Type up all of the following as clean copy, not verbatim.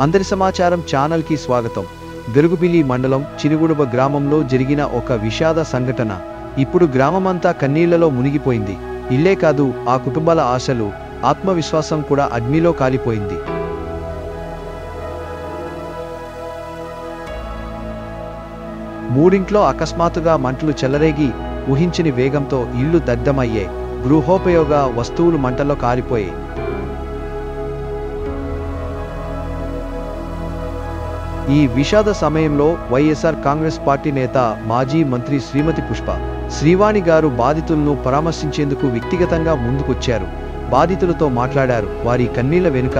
అందరి సమాచారం ఛానల్ కి స్వాగతం. గరుగుబిల్లి మండలం చిరుగుడుబ గ్రామంలో జరిగిన ఒక విషాద సంఘటన ఇప్పుడు గ్రామమంతా కన్నీళ్లలో మునిగిపోయింది. ఇల్లే కాదు, ఆ కుటుంబాల ఆశలు, ఆత్మవిశ్వాసం కూడా అగ్నిలో కాలిపోయింది. మూడింట్లో అకస్మాత్తుగా మంటలు చెలరేగి ఊహించని వేగంతో ఇళ్లు దగ్ధమయ్యాయి. గృహోపయోగ వస్తువులు మంటల్లో కాలిపోయాయి. ఈ విషాద సమయంలో వైఎస్ఆర్ కాంగ్రెస్ పార్టీ నేత, మాజీ మంత్రి శ్రీమతి పుష్ప శ్రీవాణి గారు బాధితులను పరామర్శించేందుకు వ్యక్తిగతంగా ముందుకొచ్చారు. బాధితులతో మాట్లాడారు. వారి కన్నీళ్ల వెనుక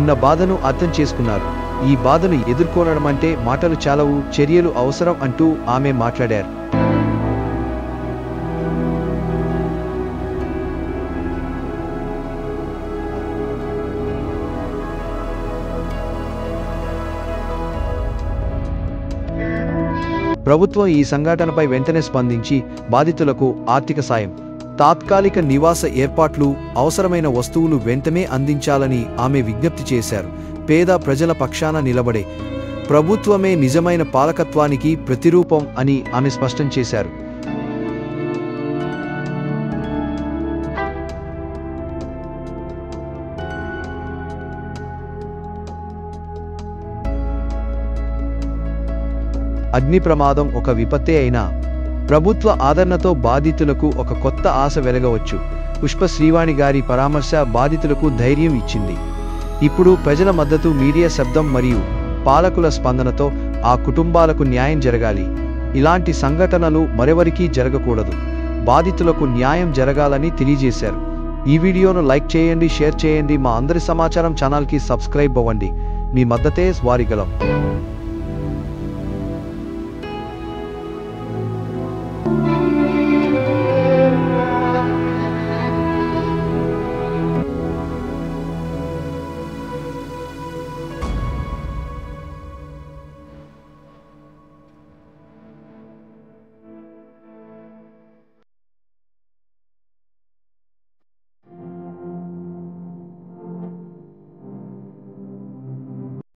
ఉన్న బాధను అర్థం చేసుకున్నారు. ఈ బాధను ఎదుర్కోవడమంటే మాటలు చాలవు, చర్యలు అవసరం అంటూ ఆమె మాట్లాడారు. ప్రభుత్వం ఈ సంఘటనపై వెంటనే స్పందించి బాధితులకు ఆర్థిక సాయం, తాత్కాలిక నివాస ఏర్పాట్లు, అవసరమైన వస్తువులు వెంటనే అందించాలని ఆమె విజ్ఞప్తి చేశారు. పేద ప్రజల పక్షాన నిలబడే ప్రభుత్వమే నిజమైన పాలకత్వానికి ప్రతిరూపం అని ఆమె స్పష్టం చేశారు. అగ్ని ప్రమాదం ఒక విపత్తే అయినా ప్రభుత్వ ఆదరణతో బాధితులకు ఒక కొత్త ఆశ వెలగవచ్చు. పుష్ప శ్రీవాణి గారి పరామర్శ బాధితులకు ధైర్యం ఇచ్చింది. ఇప్పుడు ప్రజల మద్దతు, మీడియా శబ్దం మరియు పాలకుల స్పందనతో ఆ కుటుంబాలకు న్యాయం జరగాలి. ఇలాంటి సంఘటనలు మరెవరికీ జరగకూడదు. బాధితులకు న్యాయం జరగాలని తెలియజేశారు. ఈ వీడియోను లైక్ చేయండి, షేర్ చేయండి. మా అందరి సమాచారం ఛానల్కి సబ్స్క్రైబ్ అవ్వండి. మీ మద్దతే వారి గలం.